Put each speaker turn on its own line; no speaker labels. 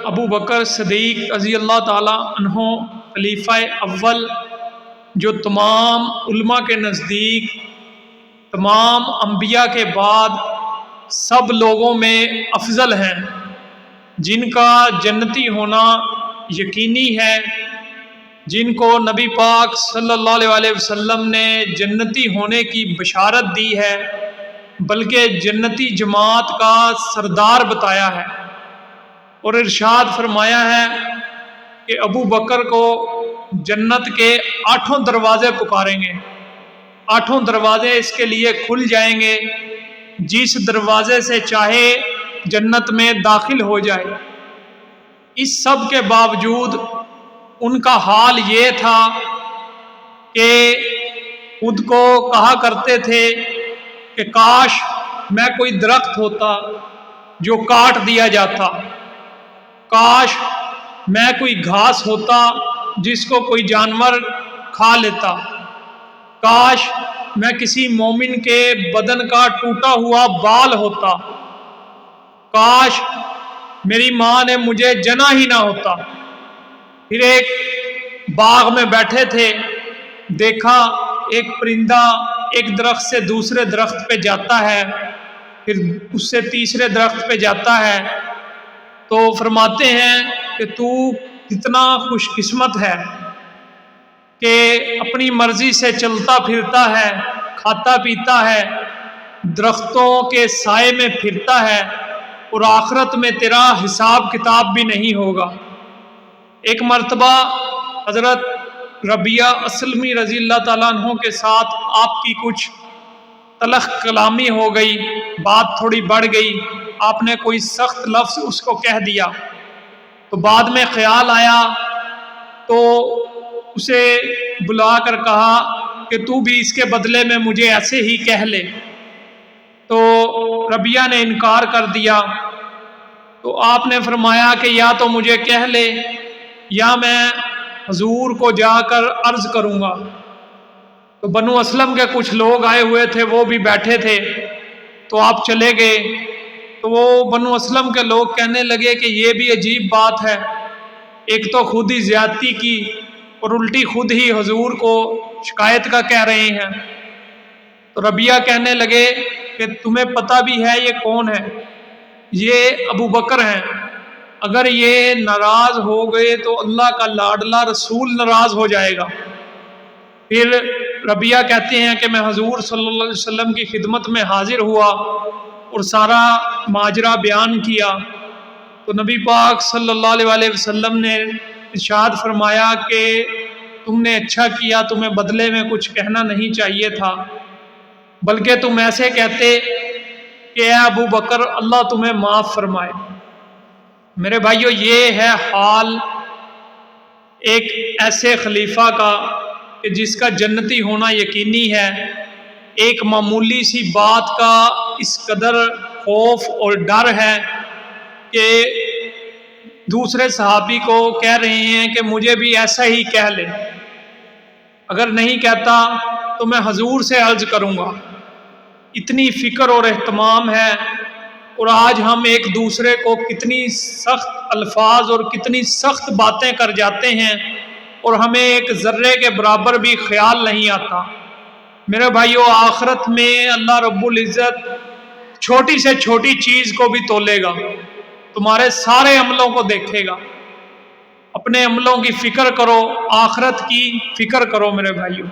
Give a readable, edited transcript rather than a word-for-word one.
ابو بکر صدیق رضی اللہ تعالی عنہ خلیفہ اول، جو تمام علماء کے نزدیک تمام انبیاء کے بعد سب لوگوں میں افضل ہیں، جن کا جنتی ہونا یقینی ہے، جن کو نبی پاک صلی اللہ علیہ وسلم نے جنتی ہونے کی بشارت دی ہے، بلکہ جنتی جماعت کا سردار بتایا ہے، اور ارشاد فرمایا ہے کہ ابو بکر کو جنت کے 8 دروازے پکاریں گے، 8 دروازے اس کے لیے کھل جائیں گے، جس دروازے سے چاہے جنت میں داخل ہو جائے۔ اس سب کے باوجود ان کا حال یہ تھا کہ خود کو کہا کرتے تھے کہ کاش میں کوئی درخت ہوتا جو کاٹ دیا جاتا، کاش میں کوئی گھاس ہوتا جس کو کوئی جانور کھا لیتا، کاش میں کسی مومن کے بدن کا ٹوٹا ہوا بال ہوتا، کاش میری ماں نے مجھے جنا ہی نہ ہوتا۔ پھر ایک باغ میں بیٹھے تھے، دیکھا ایک پرندہ ایک درخت سے دوسرے درخت پہ جاتا ہے، پھر اس سے تیسرے درخت پہ جاتا ہے، تو فرماتے ہیں کہ تو کتنا خوش قسمت ہے کہ اپنی مرضی سے چلتا پھرتا ہے، کھاتا پیتا ہے، درختوں کے سائے میں پھرتا ہے، اور آخرت میں تیرا حساب کتاب بھی نہیں ہوگا۔ ایک مرتبہ حضرت ربیعہ اسلمی رضی اللہ تعالیٰ عنہ کے ساتھ آپ کی کچھ تلخ کلامی ہو گئی، بات تھوڑی بڑھ گئی، آپ نے کوئی سخت لفظ اس کو کہہ دیا، تو بعد میں خیال آیا تو اسے بلا کر کہا کہ تو بھی اس کے بدلے میں مجھے ایسے ہی کہہ لے، تو ربیعہ نے انکار کر دیا۔ تو آپ نے فرمایا کہ یا تو مجھے کہہ لے یا میں حضور کو جا کر عرض کروں گا۔ تو بنو اسلم کے کچھ لوگ آئے ہوئے تھے، وہ بھی بیٹھے تھے، تو آپ چلے گئے، تو وہ بنو اسلم کے لوگ کہنے لگے کہ یہ بھی عجیب بات ہے، ایک تو خود ہی زیادتی کی اور الٹی خود ہی حضور کو شکایت کا کہہ رہے ہیں۔ تو ربیعہ کہنے لگے کہ تمہیں پتہ بھی ہے یہ کون ہے؟ یہ ابو بکر ہیں، اگر یہ ناراض ہو گئے تو اللہ کا لاڈلا رسول ناراض ہو جائے گا۔ پھر ربیعہ کہتے ہیں کہ میں حضور صلی اللہ علیہ وسلم کی خدمت میں حاضر ہوا اور سارا ماجرا بیان کیا، تو نبی پاک صلی اللہ علیہ وسلم نے ارشاد فرمایا کہ تم نے اچھا کیا، تمہیں بدلے میں کچھ کہنا نہیں چاہیے تھا، بلکہ تم ایسے کہتے کہ اے ابو بکر اللہ تمہیں معاف فرمائے۔ میرے بھائیو، یہ ہے حال ایک ایسے خلیفہ کا کہ جس کا جنتی ہونا یقینی ہے، ایک معمولی سی بات کا اس قدر خوف اور ڈر ہے کہ دوسرے صحابی کو کہہ رہے ہیں کہ مجھے بھی ایسا ہی کہہ لے، اگر نہیں کہتا تو میں حضور سے عرض کروں گا۔ اتنی فکر اور اہتمام ہے، اور آج ہم ایک دوسرے کو کتنی سخت الفاظ اور کتنی سخت باتیں کر جاتے ہیں، اور ہمیں ایک ذرے کے برابر بھی خیال نہیں آتا۔ میرے بھائیو، آخرت میں اللہ رب العزت چھوٹی سے چھوٹی چیز کو بھی تولے گا، تمہارے سارے عملوں کو دیکھے گا۔ اپنے عملوں کی فکر کرو، آخرت کی فکر کرو میرے بھائیو۔